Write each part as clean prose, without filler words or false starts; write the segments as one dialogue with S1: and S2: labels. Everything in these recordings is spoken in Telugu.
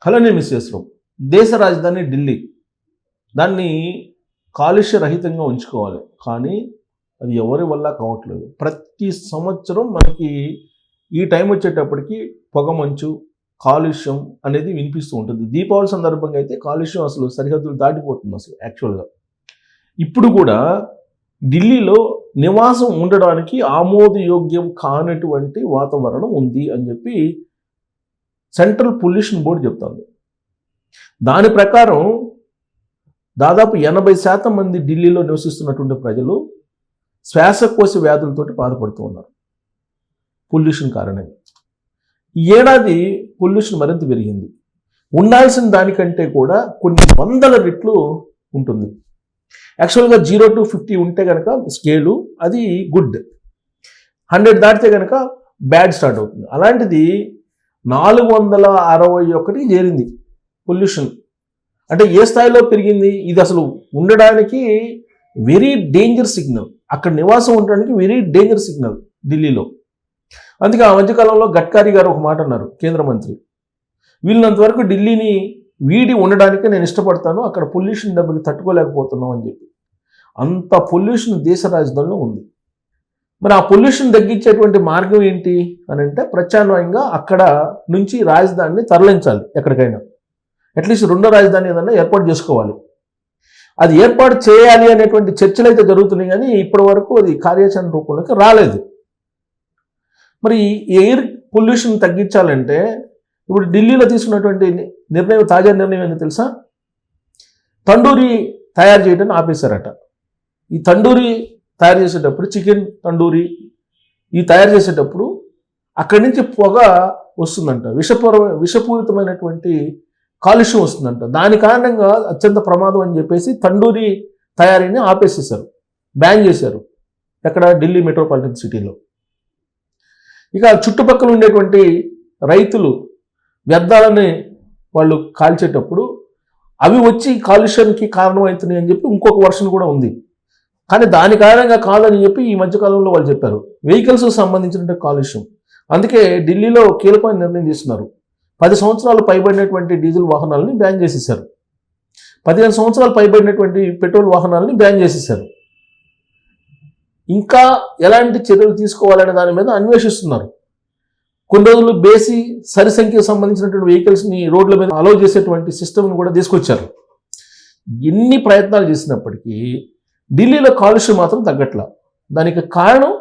S1: అలానే మిస్ చేస్తున్నాం. దేశ రాజధాని ఢిల్లీ, దాన్ని కాలుష్య రహితంగా ఉంచుకోవాలి, కానీ అది ఎవరి వల్ల కావట్లేదు. ప్రతి సంవత్సరం మనకి ఈ టైం వచ్చేటప్పటికి పొగమంచు, కాలుష్యం అనేది వినిపిస్తూ ఉంటుంది. దీపావళి సందర్భంగా అయితే కాలుష్యం అసలు సరిహద్దులు దాటిపోతుంది అసలు యాక్చువల్గా. ఇప్పుడు కూడా ఢిల్లీలో నివాసం ఉండడానికి ఆమోదయోగ్యం కానటువంటి వాతావరణం ఉంది అని చెప్పి సెంట్రల్ పొల్యూషన్ బోర్డు చెప్తుంది. దాని ప్రకారం దాదాపు 80% మంది ఢిల్లీలో నివసిస్తున్నటువంటి ప్రజలు శ్వాసకోశ వ్యాధులతోటి బాధపడుతూ ఉన్నారు పొల్యూషన్ కారణంగా. ఈ ఏడాది పొల్యూషన్ మరింత పెరిగింది. ఉండాల్సిన దానికంటే కూడా కొన్ని వందల రెట్లు ఉంటుంది. యాక్చువల్గా 0 to 50 ఉంటే కనుక స్కేలు అది గుడ్, 100 దాటితే కనుక బ్యాడ్ స్టార్ట్ అవుతుంది. అలాంటిది 461 చేరింది పొల్యూషన్. అంటే ఏ స్థాయిలో పెరిగింది ఇది అసలు ఉండడానికి వెరీ డేంజర్ సిగ్నల్, అక్కడ నివాసం ఉండడానికి వెరీ డేంజర్ సిగ్నల్ ఢిల్లీలో. అందుకే ఆ మధ్యకాలంలో గడ్కరీ గారు ఒక మాట అన్నారు, కేంద్ర మంత్రి, వీళ్ళంతవరకు ఢిల్లీని వీడి ఉండడానికి నేను ఇష్టపడతాను, అక్కడ పొల్యూషన్ దెబ్బకి తట్టుకోలేకపోతున్నాం అని చెప్పి. అంత పొల్యూషన్ దేశ రాజధానిలో ఉంది. మరి ఆ పొల్యూషన్ తగ్గించేటువంటి మార్గం ఏంటి అని అంటే ప్రత్యామ్నాయంగా అక్కడ నుంచి రాజధానిని తరలించాలి ఎక్కడికైనా, అట్లీస్ట్ రెండో రాజధాని ఏదన్నా ఏర్పాటు చేసుకోవాలి. అది ఏర్పాటు చేయాలి అనేటువంటి చర్చలు అయితే జరుగుతున్నాయి, కానీ ఇప్పటి వరకు అది కార్యాచరణ రూపంలోకి రాలేదు. మరి ఎయిర్ పొల్యూషన్ తగ్గించాలంటే ఇప్పుడు ఢిల్లీలో తీసుకున్నటువంటి నిర్ణయం, తాజా నిర్ణయం ఏంటో తెలుసా? తండూరి తయారు చేయడాన్ని ఆపేశారట. ఈ తండూరి తయారు చేసేటప్పుడు, చికెన్ తండూరి ఈ తయారు చేసేటప్పుడు అక్కడి నుంచి పొగ వస్తుందంట, విషపూరితమైనటువంటి కాలుష్యం వస్తుందంట. దాని కారణంగా అత్యంత ప్రమాదం అని చెప్పేసి తండూరి తయారీని ఆపేసేశారు, బ్యాన్ చేశారు ఎక్కడ, ఢిల్లీ మెట్రోపాలిటన్ సిటీలో. ఇక చుట్టుపక్కల ఉండేటువంటి రైతులు వ్యర్థాలని వాళ్ళు కాల్చేటప్పుడు అవి వచ్చి కాలుష్యానికి కారణమవుతున్నాయి అని చెప్పి ఇంకొక వర్షన్ కూడా ఉంది. కానీ దాని కారణంగా కాదని చెప్పి ఈ మధ్యకాలంలో వాళ్ళు చెప్పారు, వెహికల్స్కి సంబంధించిన కాలుష్యం. అందుకే ఢిల్లీలో కీలకమైన నిర్ణయం తీసుకున్నారు. 10 సంవత్సరాలు పైబడినటువంటి డీజిల్ వాహనాలని బ్యాన్ చేసేసారు, 15 సంవత్సరాలు పైబడినటువంటి పెట్రోల్ వాహనాలని బ్యాన్ చేసేసారు. ఇంకా ఎలాంటి చర్యలు తీసుకోవాలనే దాని మీద అన్వేషిస్తున్నారు. కొన్ని రోజులు బేసి సరి సంఖ్యకు సంబంధించినటువంటి వెహికల్స్ని రోడ్ల మీద అలౌ చేసేటువంటి సిస్టమ్ని కూడా తీసుకొచ్చారు. ఎన్ని ప్రయత్నాలు చేసినప్పటికీ ఢిల్లీలో కాలుష్యం మాత్రం తగ్గట్లా. దానికి కారణం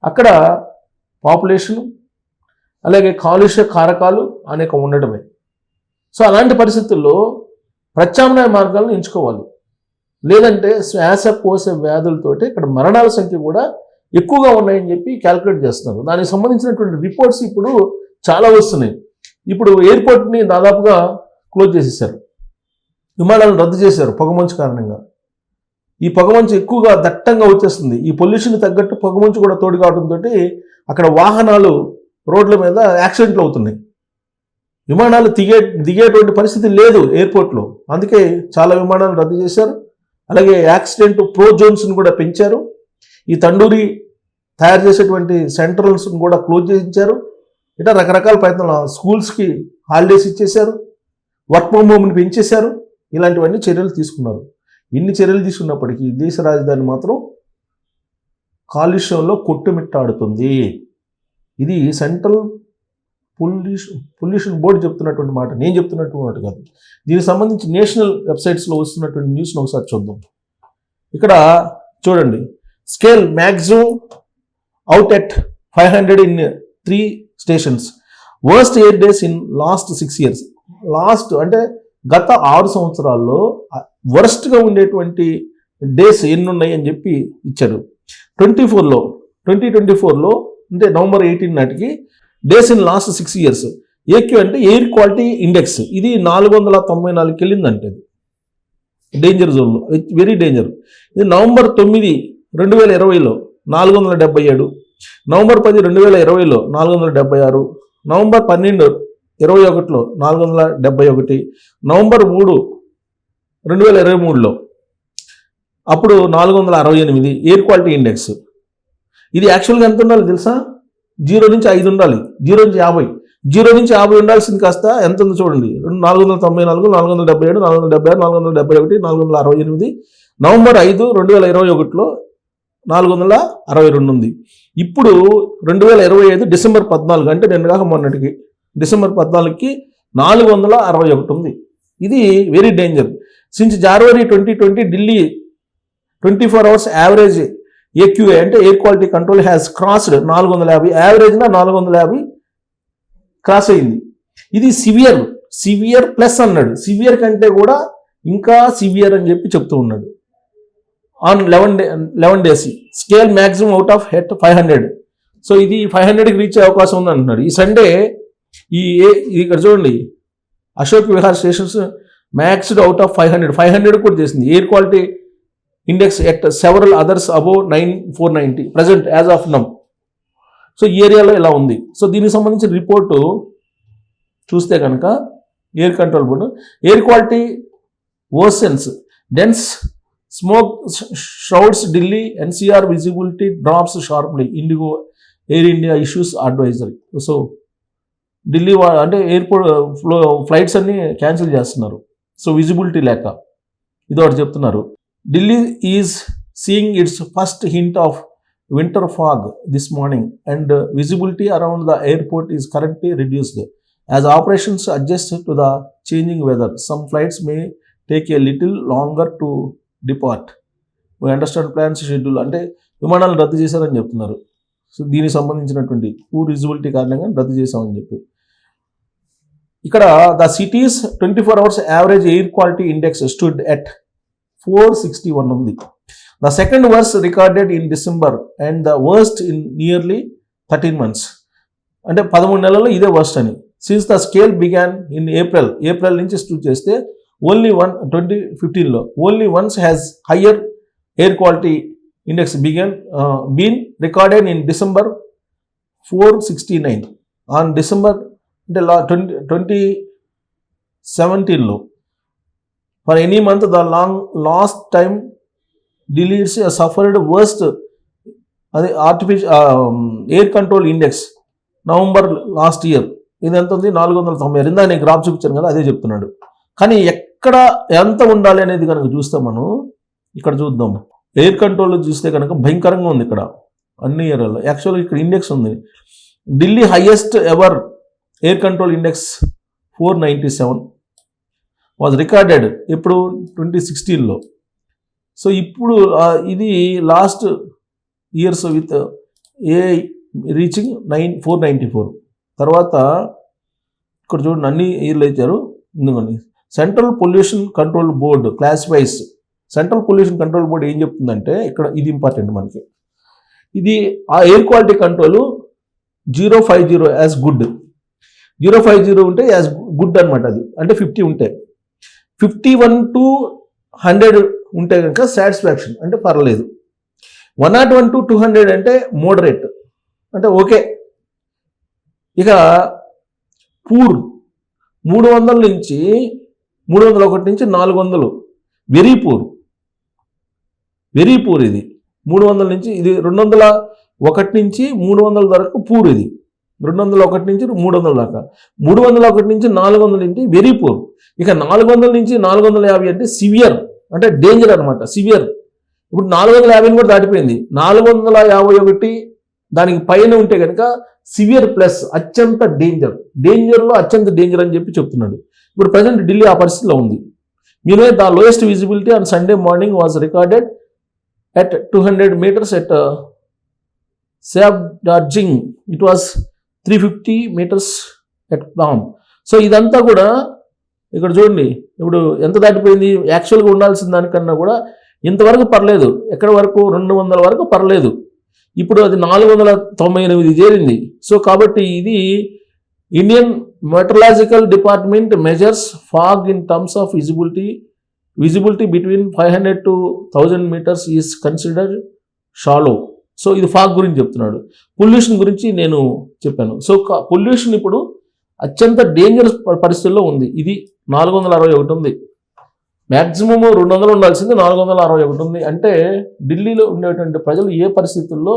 S1: అక్కడ పాపులేషన్, అలాగే కాలుష్య కారకాలు అనేక ఉండటమే. సో అలాంటి పరిస్థితుల్లో ప్రత్యామ్నాయ మార్గాలను ఎంచుకోవాలి. లేదంటే శ్వాసకోశ వ్యాధులతోటి ఇక్కడ మరణాల సంఖ్య కూడా ఎక్కువగా ఉన్నాయని చెప్పి క్యాల్కులేట్ చేస్తున్నారు. దానికి సంబంధించినటువంటి రిపోర్ట్స్ ఇప్పుడు చాలా వస్తున్నాయి. ఇప్పుడు ఎయిర్పోర్ట్ని దాదాపుగా క్లోజ్ చేసేసారు, విమానాలను రద్దు చేశారు పొగమంచు కారణంగా. ఈ పొగమంచు ఎక్కువగా దట్టంగా వచ్చేస్తుంది. ఈ పొల్యూషన్ తగ్గట్టు పొగమంచు కూడా తోడు కావడంతో అక్కడ వాహనాలు రోడ్ల మీద యాక్సిడెంట్లు అవుతున్నాయి. విమానాలు దిగేటువంటి పరిస్థితి లేదు ఎయిర్పోర్ట్లో. అందుకే చాలా విమానాలు రద్దు చేశారు. అలాగే యాక్సిడెంట్ ప్రో జోన్స్ని కూడా పెంచారు. ఈ తండూరి తయారు చేసేటువంటి సెంటర్స్ని కూడా క్లోజ్ చేయించారు. ఇట్లా రకరకాల ప్రయత్నాలు, స్కూల్స్కి హాలిడేస్ ఇచ్చేశారు, వర్క్ ఫ్రమ్ హోమ్ని పెంచేశారు. ఇలాంటివన్నీ చర్యలు తీసుకున్నారు. ఇన్ని చర్యలు తీసుకున్నప్పటికీ దేశ రాజధాని మాత్రం కాలుష్యంలో కొట్టుమిట్టాడుతుంది. ఇది సెంట్రల్ పొల్యూషన్ బోర్డు చెప్తున్నటువంటి మాట, నేను చెప్తున్నటువంటి మాట కాదు. దీనికి సంబంధించి నేషనల్ వెబ్సైట్స్లో వస్తున్నటువంటి న్యూస్ను ఒకసారి చూద్దాం. ఇక్కడ చూడండి, scale maximum out at 500 in 3 stations, worst air days in last 6 years. Last అంటే గత 6 సంవత్సరాల్లో వర్స్ట్గా ఉండేటువంటి డేస్ ఎన్ని ఉన్నాయి అని చెప్పి ఇచ్చాడు. 2024లో అంటే November 18 నాటికి days in last 6 years. AQ అంటే ఎయిర్ క్వాలిటీ ఇండెక్స్, ఇది 494 వెళ్ళిందంటే డేంజర్ జోన్లో, వెరీ డేంజర్. ఇది November 9, 2020లో 477, November 10, 2020లో 476, November 12, 2021లో 471, November 3, 2023లో అప్పుడు 468 ఎయిర్ క్వాలిటీ ఇండెక్స్. ఇది యాక్చువల్గా ఎంత ఉండాలి తెలుసా? 0 నుంచి 5 ఉండాలి, 0 నుంచి 50. 0 నుంచి 50 ఉండాల్సింది కాస్త ఎంత ఉందో చూడండి. 494, 477, 476, 471, 468, నవంబర్ 5, 2021లో 462 ఉంది. ఇప్పుడు 2025 డిసెంబర్ 14 అంటే నిన్న కాక మొన్నటికి డిసెంబర్ 14కి 461 ఉంది. ఇది వెరీ డేంజర్. సిన్స్ జనవరి 2020 ఢిల్లీ 24 అవర్స్ యావరేజ్ AQA అంటే air quality control has crossed 450, యావరేజ్న 450 cross అయింది. ఇది సివియర్ ప్లస్ అన్నాడు. సివియర్ కంటే కూడా ఇంకా సివియర్ అని చెప్పి చెప్తూ ఉన్నాడు. On 11 days scale maximum out of 500. So ఇది 500కి రీచ్ అయ్యే అవకాశం ఉంది అంటున్నాడు. ఈ సండే ఇక్కడ చూడండి, Ashok Vihar stations maxed out of 500 కూడా చేసింది. Air quality index at several others above 490 present as of now. So ఈ ఏరియాలో ఇలా ఉంది. సో దీనికి సంబంధించిన రిపోర్టు చూస్తే కనుక air control board air quality worsens, dense smoke shrouds Delhi, NCR visibility drops sharply, IndiGo Air India issues advisory. So Delhi అంటే ఎయిర్పోర్ట్ ఫ్లైట్స్ అన్ని క్యాన్సిల్ చేస్తున్నారు. సో విజిబిలిటీ లేక ఇది ఒకటి చెప్తున్నారు. Delhi is seeing its first hint of winter fog this morning and visibility around the airport is currently reduced as operations adjust to the changing weather. Some flights may take a little longer to depart. We understand plans schedule అంటే విమానాలు రద్దు చేశారని చెప్తున్నారు. సో దీనికి సంబంధించినటువంటి పూర్ విజిబిలిటీ కారణంగా రద్దు చేశామని చెప్పి ఇక్కడ the cities 24 hours average air quality index stood at 461 ఉంది. The second worst recorded in December and the worst in nearly 13 months. అంటే 13 నెలల్లో ఇదే వర్స్ట్ అని. Since the scale began in April నుంచి స్టూడ్ చేస్తే only 2015లో only once has higher air quality index been recorded in December 469. On December అంటే 2017లో for any month the last time Delhi suffered worst అది air control index November last year. ఇది ఎంత ఉంది? 496. ఇందా నేను గ్రాఫ్ చూపించాను కదా, అదే చెప్తున్నాడు. కానీ ఎక్కడ ఎంత ఉండాలి అనేది కనుక చూస్తే మనం ఇక్కడ చూద్దాం. ఎయిర్ కంట్రోల్ చూస్తే కనుక భయంకరంగా ఉంది ఇక్కడ అన్ని ఏరియాలో. యాక్చువల్గా ఇక్కడ ఇండెక్స్ ఉంది. Delhi highest ever air control index 497 was recorded ఇప్పుడు 2016లో. సో ఇప్పుడు ఇది లాస్ట్ ఇయర్స్ విత్ రీచింగ్ 494. తర్వాత ఇక్కడ చూడండి అన్ని ఇయర్లు ఇచ్చారు. ఎందుకని central pollution control board classifies. Central pollution control board ఏం చెప్తుందంటే ఇక్కడ ఇది ఇంపార్టెంట్ మనకి. ఇది ఆ air quality control 050 as good. 050 ఉంటే యాజ్ గుడ్ అనమాట. అది అంటే 50 ఉంటే, 51 to 100 ఉంటే కనుక సాటిస్ఫాక్షన్ అంటే పర్లేదు. 101 to 200 అంటే మోడరేట్ అంటే ఓకే. ఇక పూర్ 301 నుంచి 400 వెరీ పూర్ ఇది 300 నుంచి ఇది 201 నుంచి 300 వరకు పూర్. ఇది 201 నుంచి 300 దాకా. 301 నుంచి 400 నుంచి వెరీ పూర్. ఇక 400 నుంచి 450 అంటే సివియర్ అంటే డేంజర్ అనమాట. సివియర్ ఇప్పుడు 450 కూడా దాటిపోయింది. 451 దానికి పైన ఉంటే కనుక సివియర్ ప్లస్ అత్యంత డేంజర్లో అత్యంత డేంజర్ అని చెప్పి చెప్తున్నాడు. ఇప్పుడు ప్రజెంట్ ఢిల్లీ ఆ పరిస్థితిలో ఉంది. మీరే the lowest visibility on Sunday morning was recorded at 200 meters at Safdarjung. It was 350 meters at Palm. So ఇదంతా కూడా ఇక్కడ చూడండి ఇప్పుడు ఎంత దాటిపోయింది. యాక్చువల్గా ఉండాల్సిన దానికన్నా కూడా ఇంతవరకు పర్లేదు. ఎక్కడ వరకు 200 వరకు పర్లేదు. ఇప్పుడు అది 498 చేరింది. సో కాబట్టి ఇది Indian metrological department measures fog in terms of visibility between 500 to 1000 meters is considered shallow. So ఇది ఫాగ్ గురించి చెప్తున్నాడు. పొల్యూషన్ గురించి నేను చెప్పాను. సో పొల్యూషన్ ఇప్పుడు అత్యంత డేంజరస్ పరిస్థితుల్లో ఉంది. ఇది 461 ఉంది. మ్యాక్సిమం 200 ఉండాల్సింది 461 ఉంది. అంటే ఢిల్లీలో ఉండేటువంటి ప్రజలు ఏ పరిస్థితుల్లో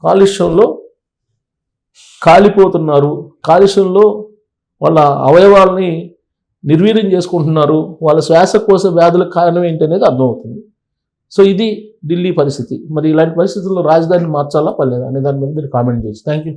S1: కాలుష్యంలో కాలిపోతున్నారు, కాలుష్యంలో వాళ్ళ అవయవాల్ని నిర్వీర్యం చేసుకుంటున్నారు, వాళ్ళ శ్వాసకోశ వ్యాధులకు కారణం ఏంటి అనేది అర్థమవుతుంది. సో ఇది ఢిల్లీ పరిస్థితి. మరి ఇలాంటి పరిస్థితుల్లో రాజధాని మార్చాలా పర్లేదా అనే దాని మీద మీరు కామెంట్ చేయొచ్చు. Thank you.